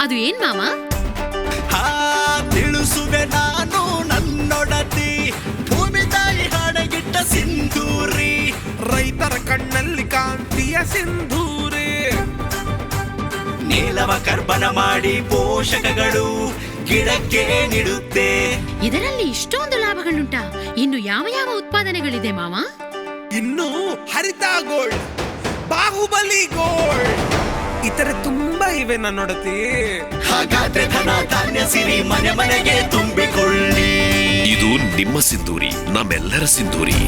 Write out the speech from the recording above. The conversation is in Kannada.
ಅದು ಏನ್ ಮಾಮ? ತಿಳಿಸುವೆ ನಾನು ನನ್ನೊಡತಿ, ಭೂಮಿ ತಾಯಿ ಹಾಡಗಿಟ್ಟ ಸಿಂಧೂರಿ, ರೈತರ ಕಣ್ಣಲ್ಲಿ ಕಾಂತಿಯ ಸಿಂಧೂರಿ. ನೀಲವ ಕರ್ಬನ ಮಾಡಿ ಪೋಷಕಗಳು ಗಿಡಕ್ಕೆ ನೀಡುತ್ತೆ. ಇದರಲ್ಲಿ ಇಷ್ಟೊಂದು ಲಾಭಗಳುಂಟಾ? ಇನ್ನು ಯಾವ ಯಾವ ಉತ್ಪಾದನೆಗಳಿದೆ ಮಾಮ? ಇನ್ನು ಹರಿತ ಗೋಲ್ಡ್, ಬಾಹುಬಲಿ ಗೋಲ್ಡ್, ಇತರ ತುಂಬಾ ಇವೆ ನನ್ನೊಡತಿ. ಹಾಗಾದ್ರೆ ಧನ ಧಾನ್ಯ ಸಿರಿ ಮನೆ ಮನೆಗೆ ತುಂಬಿಕೊಳ್ಳಿ. ಇದು ನಿಮ್ಮ ಸಿಂಧೂರಿ, ನಮ್ಮೆಲ್ಲರ ಸಿಂಧೂರಿ.